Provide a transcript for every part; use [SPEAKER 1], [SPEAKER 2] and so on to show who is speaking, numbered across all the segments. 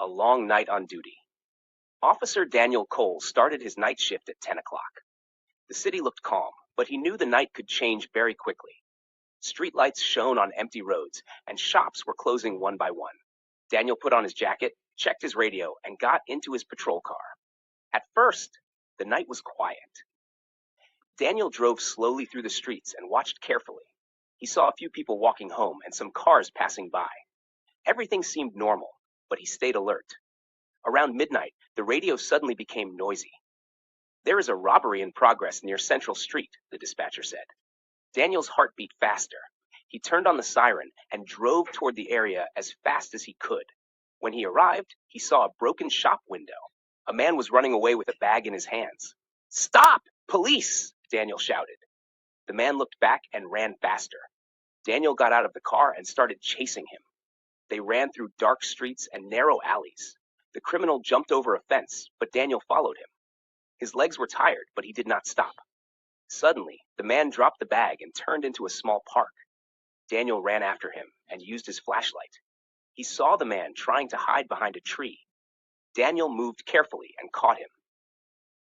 [SPEAKER 1] a long night on duty. Officer Daniel Cole started his night shift at 10 o'clock. The city looked calm, but he knew the night could change very quickly. Streetlights shone on empty roads, and shops were closing one by one. Daniel put on his jacket, checked his radio, and got into his patrol car. At first, the night was quiet. Daniel drove slowly through the streets and watched carefully. He saw a few people walking home and some cars passing by. Everything seemed normal, but he stayed alert. Around midnight, the radio suddenly became noisy. "There is a robbery in progress near Central Street," the dispatcher said. Daniel's heart beat faster. He turned on the siren and drove toward the area as fast as he could. When he arrived, he saw a broken shop window. A man was running away with a bag in his hands. "Stop! Police!" Daniel shouted. The man looked back and ran faster. Daniel got out of the car and started chasing him. They ran through dark streets and narrow alleys. The criminal jumped over a fence, but Daniel followed him. His legs were tired, but he did not stop. Suddenly, the man dropped the bag and turned into a small park. Daniel ran after him and used his flashlight. He saw the man trying to hide behind a tree. Daniel moved carefully and caught him.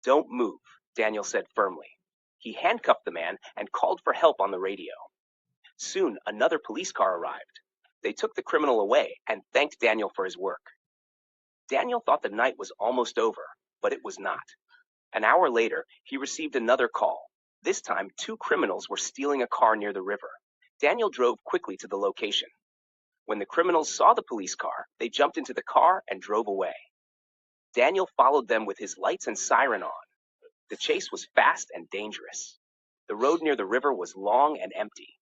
[SPEAKER 1] "Don't move," Daniel said firmly. He handcuffed the man and called for help on the radio. Soon, another police car arrived. They took the criminal away and thanked Daniel for his work. Daniel thought the night was almost over, but it was not. An hour later, he received another call. This time, two criminals were stealing a car near the river. Daniel drove quickly to the location. When the criminals saw the police car, they jumped into the car and drove away. Daniel followed them with his lights and siren on. The chase was fast and dangerous. The road near the river was long and empty.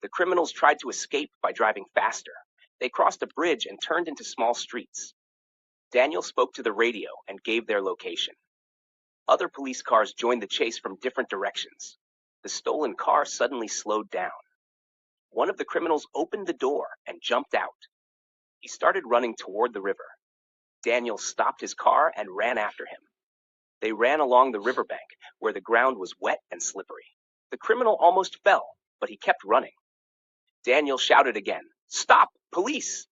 [SPEAKER 1] The criminals tried to escape by driving faster. They crossed a bridge and turned into small streets. Daniel spoke to the radio and gave their location. Other police cars joined the chase from different directions. The stolen car suddenly slowed down. One of the criminals opened the door and jumped out. He started running toward the river. Daniel stopped his car and ran after him. They ran along the riverbank, where the ground was wet and slippery. The criminal almost fell, but he kept running. Daniel shouted again, "Stop! Police!"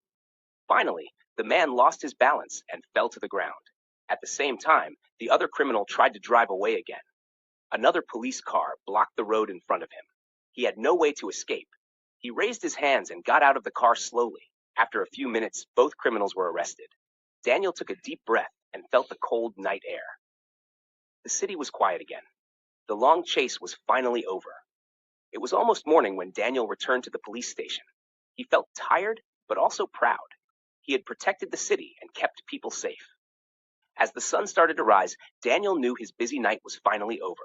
[SPEAKER 1] Finally, the man lost his balance and fell to the ground. At the same time, the other criminal tried to drive away again. Another police car blocked the road in front of him. He had no way to escape. He raised his hands and got out of the car slowly. After a few minutes, both criminals were arrested. Daniel took a deep breath and felt the cold night air. The city was quiet again. The long chase was finally over. It was almost morning when Daniel returned to the police station. He felt tired, but also proud. He had protected the city and kept people safe. As the sun started to rise, Daniel knew his busy night was finally over.